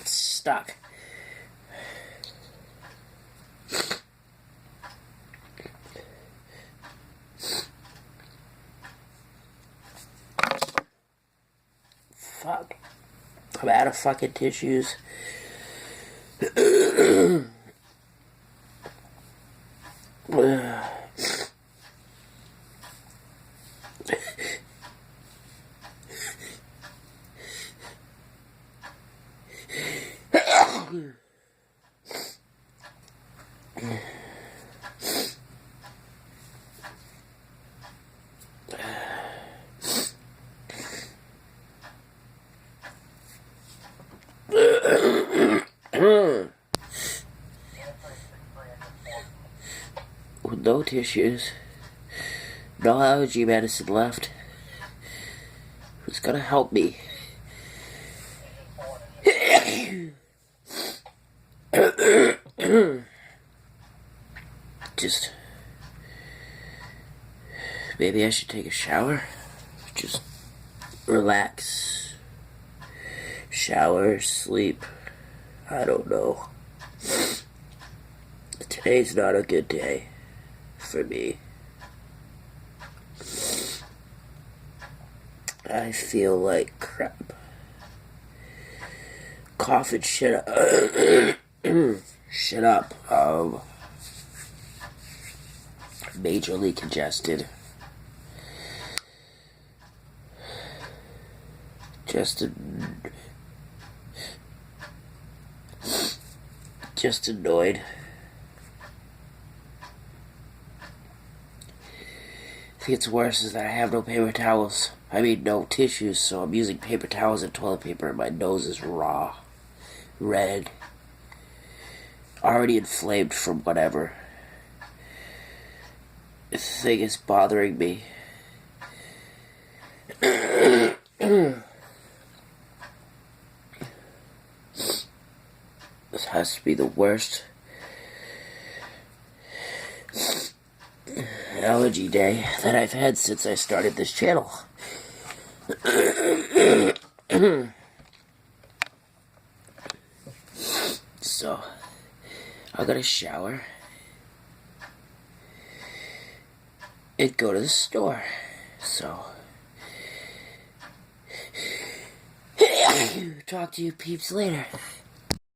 Stuck. Fuck. I'm out of fucking tissues. With no tissues, no allergy medicine left, who's gonna help me? Just maybe I should take a shower. Just relax. Shower, sleep. I don't know. Today's not a good day for me. I feel like crap. Coughing shit up. Shit up. Majorly congested. Just annoyed. I think it's worse is that I have no paper towels. I mean, no tissues, so I'm using paper towels and toilet paper, and my nose is raw. Red. Already inflamed from whatever. This thing is bothering me. This has to be the worst allergy day that I've had since I started this channel. So, I gotta shower and go to the store. So, talk to you peeps later.